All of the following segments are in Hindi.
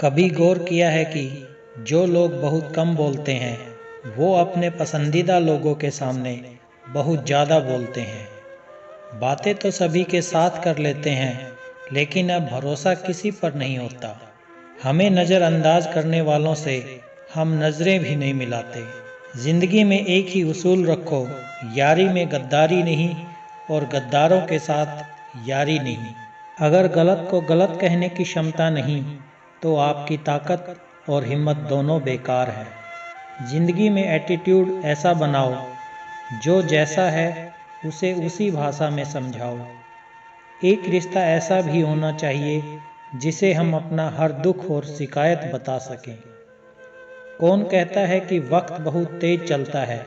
कभी गौर किया है कि जो लोग बहुत कम बोलते हैं वो अपने पसंदीदा लोगों के सामने बहुत ज़्यादा बोलते हैं। बातें तो सभी के साथ कर लेते हैं, लेकिन अब भरोसा किसी पर नहीं होता। हमें नज़रअंदाज करने वालों से हम नज़रें भी नहीं मिलाते। जिंदगी में एक ही उसूल रखो, यारी में गद्दारी नहीं और गद्दारों के साथ यारी नहीं। अगर गलत को गलत कहने की क्षमता नहीं तो आपकी ताकत और हिम्मत दोनों बेकार है। जिंदगी में एटीट्यूड ऐसा बनाओ, जो जैसा है उसे उसी भाषा में समझाओ। एक रिश्ता ऐसा भी होना चाहिए जिसे हम अपना हर दुख और शिकायत बता सकें। कौन कहता है कि वक्त बहुत तेज चलता है?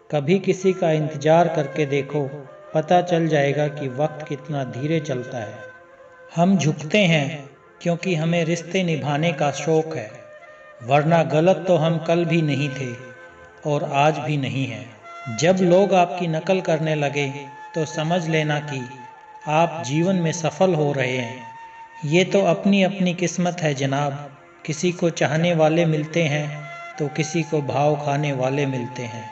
कभी किसी का इंतजार करके देखो, पता चल जाएगा कि वक्त कितना धीरे चलता है। हम झुकते हैं क्योंकि हमें रिश्ते निभाने का शौक है, वरना गलत तो हम कल भी नहीं थे और आज भी नहीं हैं। जब लोग आपकी नकल करने लगे तो समझ लेना कि आप जीवन में सफल हो रहे हैं। ये तो अपनी अपनी किस्मत है जनाब। किसी को चाहने वाले मिलते हैं तो किसी को भाव खाने वाले मिलते हैं।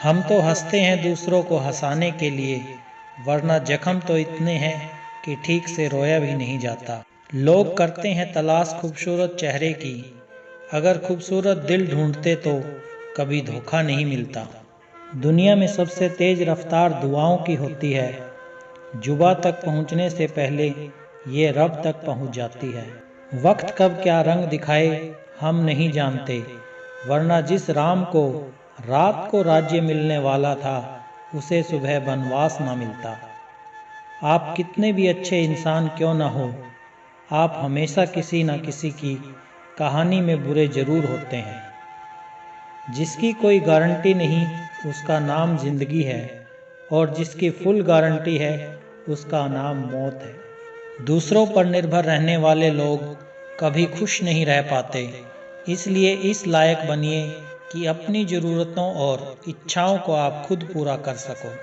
हम तो हंसते हैं दूसरों को हंसाने के लिए, वरना जख्म तो इतने हैं कि ठीक से रोया भी नहीं जाता। लोग करते हैं तलाश खूबसूरत चेहरे की, अगर खूबसूरत दिल ढूंढते तो कभी धोखा नहीं मिलता। दुनिया में सबसे तेज रफ्तार दुआओं की होती है। जुबा तक पहुंचने से पहले ये रब तक पहुंच जाती है। वक्त कब क्या रंग दिखाए हम नहीं जानते, वरना जिस राम को रात को राज्य मिलने वाला था उसे सुबह वनवास ना मिलता। आप कितने भी अच्छे इंसान क्यों न हो, आप हमेशा किसी न किसी की कहानी में बुरे जरूर होते हैं। जिसकी कोई गारंटी नहीं उसका नाम जिंदगी है, और जिसकी फुल गारंटी है उसका नाम मौत है। दूसरों पर निर्भर रहने वाले लोग कभी खुश नहीं रह पाते, इसलिए इस लायक बनिए कि अपनी ज़रूरतों और इच्छाओं को आप खुद पूरा कर सको।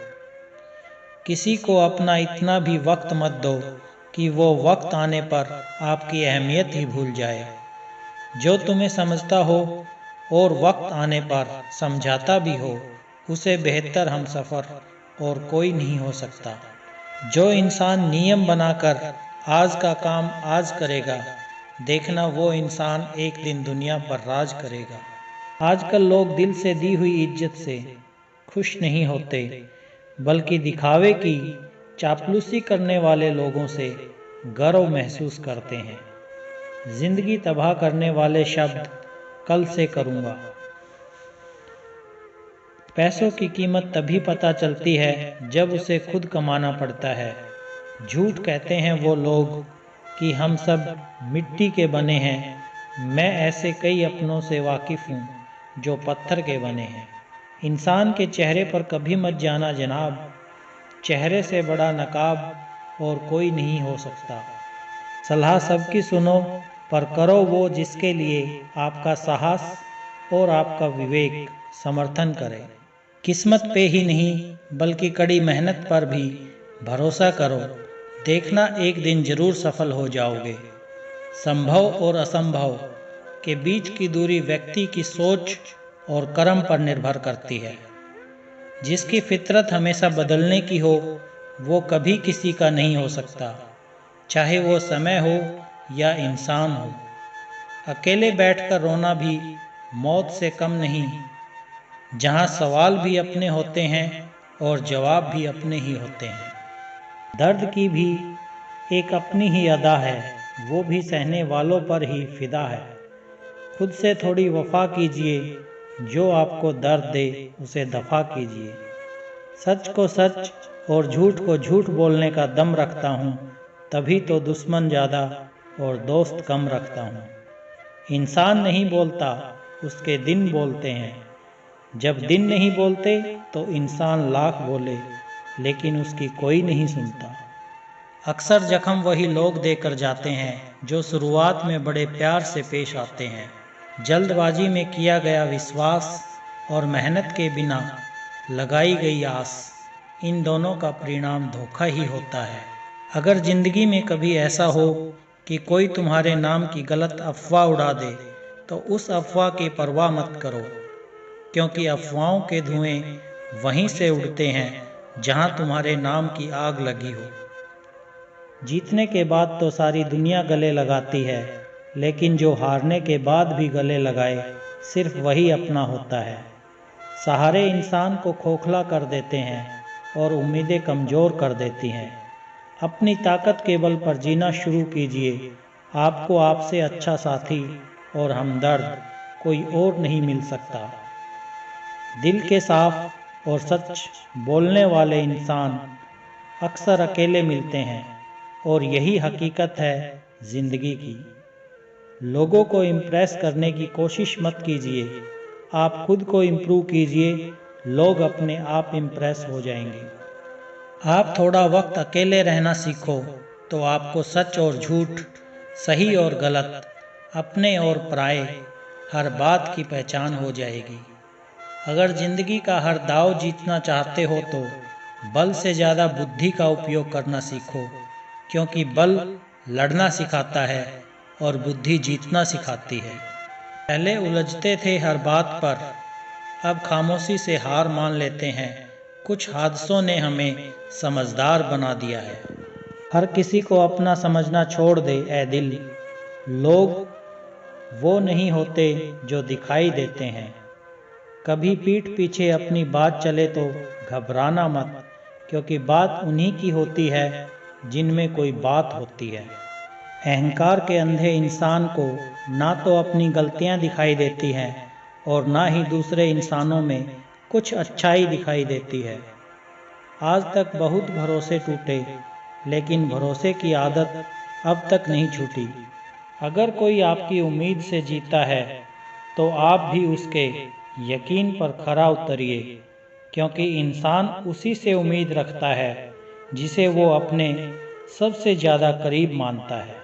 किसी को अपना इतना भी वक्त मत दो कि वो वक्त आने पर आपकी अहमियत ही भूल जाए। जो तुम्हें समझता हो और वक्त आने पर समझाता भी हो, उसे बेहतर हमसफ़र और कोई नहीं हो सकता। जो इंसान नियम बनाकर आज का काम आज करेगा, देखना वो इंसान एक दिन दुनिया पर राज करेगा। आजकल लोग दिल से दी हुई इज्जत से खुश नहीं होते, बल्कि दिखावे की चापलूसी करने वाले लोगों से गर्व महसूस करते हैं। जिंदगी तबाह करने वाले शब्द कल से करूँगा। पैसों की कीमत तभी पता चलती है जब उसे खुद कमाना पड़ता है। झूठ कहते हैं वो लोग कि हम सब मिट्टी के बने हैं। मैं ऐसे कई अपनों से वाकिफ़ हूँ जो पत्थर के बने हैं। इंसान के चेहरे पर कभी मत जाना जनाब, चेहरे से बड़ा नकाब और कोई नहीं हो सकता। सलाह सबकी सुनो, पर करो वो जिसके लिए आपका साहस और आपका विवेक समर्थन करे। किस्मत पे ही नहीं बल्कि कड़ी मेहनत पर भी भरोसा करो, देखना एक दिन जरूर सफल हो जाओगे। संभव और असंभव के बीच की दूरी व्यक्ति की सोच और कर्म पर निर्भर करती है। जिसकी फितरत हमेशा बदलने की हो वो कभी किसी का नहीं हो सकता, चाहे वो समय हो या इंसान हो। अकेले बैठकर रोना भी मौत से कम नहीं, जहाँ सवाल भी अपने होते हैं और जवाब भी अपने ही होते हैं। दर्द की भी एक अपनी ही अदा है, वो भी सहने वालों पर ही फिदा है। खुद से थोड़ी वफा कीजिए, जो आपको दर्द दे उसे दफा कीजिए। सच को सच और झूठ को झूठ बोलने का दम रखता हूँ, तभी तो दुश्मन ज़्यादा और दोस्त कम रखता हूँ। इंसान नहीं बोलता, उसके दिन बोलते हैं। जब दिन नहीं बोलते तो इंसान लाख बोले, लेकिन उसकी कोई नहीं सुनता। अक्सर जख्म वही लोग देकर जाते हैं जो शुरुआत में बड़े प्यार से पेश आते हैं। जल्दबाजी में किया गया विश्वास और मेहनत के बिना लगाई गई आस, इन दोनों का परिणाम धोखा ही होता है। अगर जिंदगी में कभी ऐसा हो कि कोई तुम्हारे नाम की गलत अफवाह उड़ा दे तो उस अफवाह की परवाह मत करो, क्योंकि अफवाहों के धुएं वहीं से उड़ते हैं जहां तुम्हारे नाम की आग लगी हो। जीतने के बाद तो सारी दुनिया गले लगाती है, लेकिन जो हारने के बाद भी गले लगाए सिर्फ वही अपना होता है। सहारे इंसान को खोखला कर देते हैं और उम्मीदें कमज़ोर कर देती हैं। अपनी ताकत के बल पर जीना शुरू कीजिए। आपको आपसे अच्छा साथी और हमदर्द कोई और नहीं मिल सकता। दिल के साफ और सच बोलने वाले इंसान अक्सर अकेले मिलते हैं और यही हकीकत है जिंदगी की। लोगों को इम्प्रेस करने की कोशिश मत कीजिए, आप खुद को इम्प्रूव कीजिए, लोग अपने आप इम्प्रेस हो जाएंगे। आप थोड़ा वक्त अकेले रहना सीखो तो आपको सच और झूठ, सही और गलत, अपने और पराये हर बात की पहचान हो जाएगी। अगर जिंदगी का हर दांव जीतना चाहते हो तो बल से ज़्यादा बुद्धि का उपयोग करना सीखो, क्योंकि बल लड़ना सिखाता है और बुद्धि जीतना सिखाती है। पहले उलझते थे हर बात पर, अब खामोशी से हार मान लेते हैं। कुछ हादसों ने हमें समझदार बना दिया है। हर किसी को अपना समझना छोड़ दे ए दिल। लोग वो नहीं होते जो दिखाई देते हैं। कभी पीठ पीछे अपनी बात चले तो घबराना मत, क्योंकि बात उन्हीं की होती है जिनमें कोई बात होती है। अहंकार के अंधे इंसान को ना तो अपनी गलतियां दिखाई देती हैं और ना ही दूसरे इंसानों में कुछ अच्छाई दिखाई देती है। आज तक बहुत भरोसे टूटे, लेकिन भरोसे की आदत अब तक नहीं छूटी। अगर कोई आपकी उम्मीद से जीता है तो आप भी उसके यकीन पर खरा उतरिए, क्योंकि इंसान उसी से उम्मीद रखता है जिसे वो अपने सबसे ज़्यादा करीब मानता है।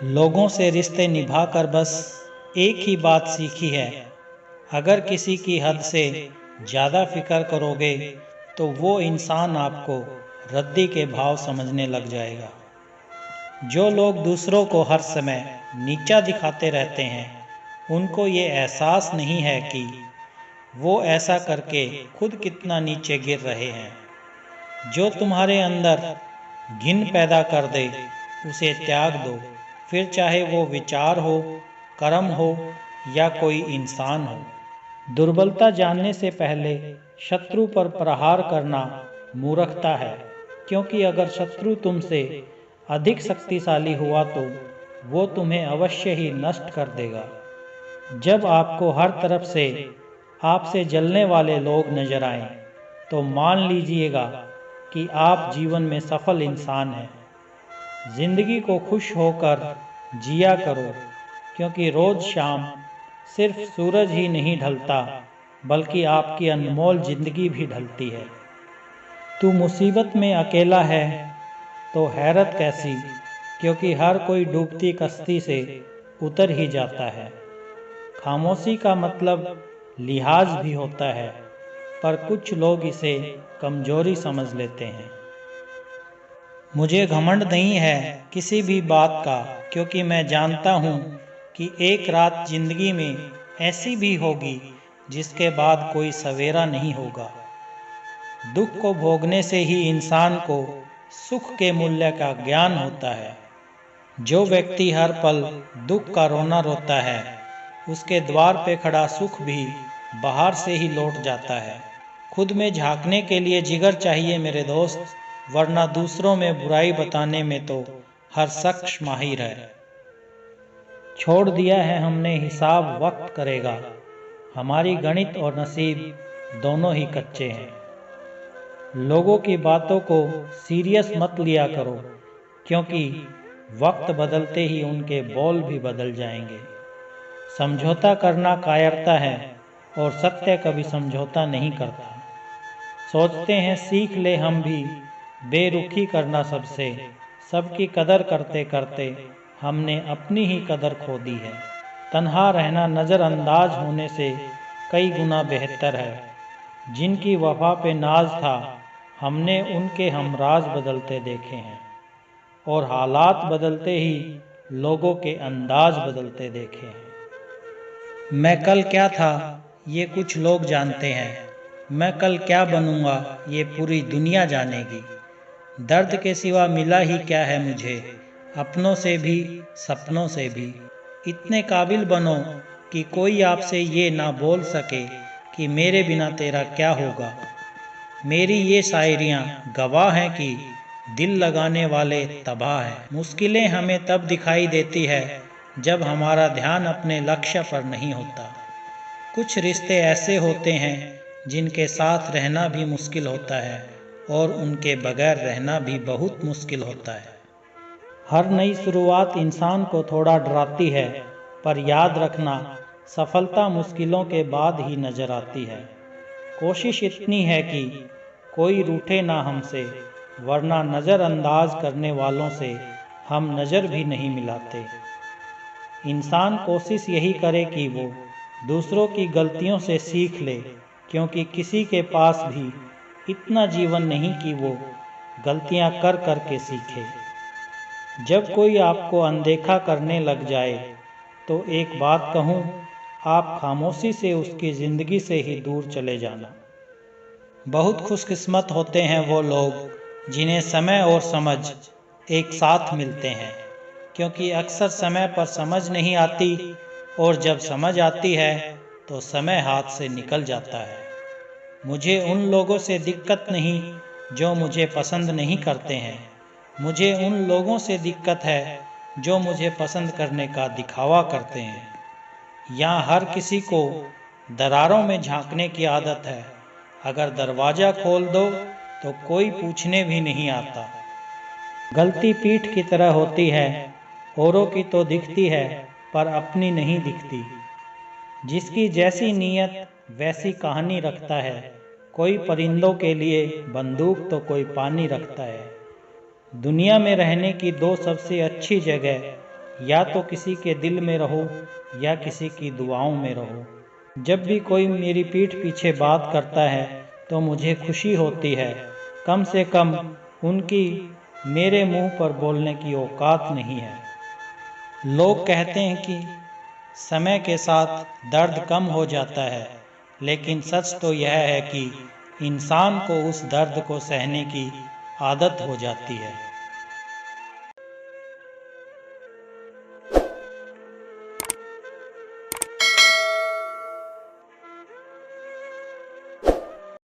लोगों से रिश्ते निभाकर बस एक ही बात सीखी है, अगर किसी की हद से ज़्यादा फिक्र करोगे तो वो इंसान आपको रद्दी के भाव समझने लग जाएगा। जो लोग दूसरों को हर समय नीचा दिखाते रहते हैं, उनको ये एहसास नहीं है कि वो ऐसा करके खुद कितना नीचे गिर रहे हैं। जो तुम्हारे अंदर घिन पैदा कर दे उसे त्याग दो, फिर चाहे वो विचार हो, कर्म हो या कोई इंसान हो। दुर्बलता जानने से पहले शत्रु पर प्रहार करना मूर्खता है, क्योंकि अगर शत्रु तुमसे अधिक शक्तिशाली हुआ तो वो तुम्हें अवश्य ही नष्ट कर देगा। जब आपको हर तरफ से आपसे जलने वाले लोग नजर आएं, तो मान लीजिएगा कि आप जीवन में सफल इंसान हैं। जिंदगी को खुश होकर जिया करो, क्योंकि रोज शाम सिर्फ सूरज ही नहीं ढलता, बल्कि आपकी अनमोल जिंदगी भी ढलती है। तू मुसीबत में अकेला है तो हैरत कैसी, क्योंकि हर कोई डूबती कश्ती से उतर ही जाता है। खामोशी का मतलब लिहाज भी होता है, पर कुछ लोग इसे कमजोरी समझ लेते हैं। मुझे घमंड नहीं है किसी भी बात का, क्योंकि मैं जानता हूँ कि एक रात जिंदगी में ऐसी भी होगी जिसके बाद कोई सवेरा नहीं होगा। दुख को भोगने से ही इंसान को सुख के मूल्य का ज्ञान होता है। जो व्यक्ति हर पल दुख का रोना रोता है, उसके द्वार पे खड़ा सुख भी बाहर से ही लौट जाता है। खुद में झांकने के लिए जिगर चाहिए मेरे दोस्त, वरना दूसरों में बुराई बताने में तो हर शख्स माहिर है। छोड़ दिया है हमने हिसाब वक्त करेगा, हमारी गणित और नसीब दोनों ही कच्चे हैं। लोगों की बातों को सीरियस मत लिया करो, क्योंकि वक्त बदलते ही उनके बोल भी बदल जाएंगे। समझौता करना कायरता है और सत्य कभी समझौता नहीं करता। सोचते हैं सीख ले हम भी बेरुखी करना सबसे, सबकी कदर करते करते हमने अपनी ही कदर खो दी है। तन्हा रहना नज़रअंदाज होने से कई गुना बेहतर है। जिनकी वफा पे नाज था, हमने उनके हमराज बदलते देखे हैं। और हालात बदलते ही लोगों के अंदाज बदलते देखे हैं। मैं कल क्या था ये कुछ लोग जानते हैं, मैं कल क्या बनूंगा ये पूरी दुनिया जानेगी। दर्द के सिवा मिला ही क्या है मुझे, अपनों से भी सपनों से भी। इतने काबिल बनो कि कोई आपसे ये ना बोल सके कि मेरे बिना तेरा क्या होगा। मेरी ये शायरियाँ गवाह हैं कि दिल लगाने वाले तबाह हैं। मुश्किलें हमें तब दिखाई देती है जब हमारा ध्यान अपने लक्ष्य पर नहीं होता। कुछ रिश्ते ऐसे होते हैं जिनके साथ रहना भी मुश्किल होता है और उनके बगैर रहना भी बहुत मुश्किल होता है। हर नई शुरुआत इंसान को थोड़ा डराती है, पर याद रखना सफलता मुश्किलों के बाद ही नजर आती है। कोशिश इतनी है कि कोई रूठे ना हमसे, वरना नज़रअंदाज करने वालों से हम नज़र भी नहीं मिलाते। इंसान कोशिश यही करे कि वो दूसरों की गलतियों से सीख ले, क्योंकि किसी के पास भी इतना जीवन नहीं कि वो गलतियां कर कर के सीखे। जब कोई आपको अनदेखा करने लग जाए तो एक बात कहूँ, आप खामोशी से उसकी ज़िंदगी से ही दूर चले जाना। बहुत खुशकिस्मत होते हैं वो लोग जिन्हें समय और समझ एक साथ मिलते हैं, क्योंकि अक्सर समय पर समझ नहीं आती और जब समझ आती है तो समय हाथ से निकल जाता है। मुझे उन लोगों से दिक्कत नहीं जो मुझे पसंद नहीं करते हैं, मुझे उन लोगों से दिक्कत है जो मुझे पसंद करने का दिखावा करते हैं। यहाँ हर किसी को दरारों में झांकने की आदत है, अगर दरवाज़ा खोल दो तो कोई पूछने भी नहीं आता। गलती पीठ की तरह होती है, औरों की तो दिखती है पर अपनी नहीं दिखती। जिसकी जैसी नीयत वैसी कहानी रखता है, कोई परिंदों के लिए बंदूक तो कोई पानी रखता है। दुनिया में रहने की दो सबसे अच्छी जगह, या तो किसी के दिल में रहो या किसी की दुआओं में रहो। जब भी कोई मेरी पीठ पीछे बात करता है तो मुझे खुशी होती है, कम से कम उनकी मेरे मुंह पर बोलने की औकात नहीं है। लोग कहते हैं कि समय के साथ दर्द कम हो जाता है, लेकिन सच तो यह है कि इंसान को उस दर्द को सहने की आदत हो जाती है।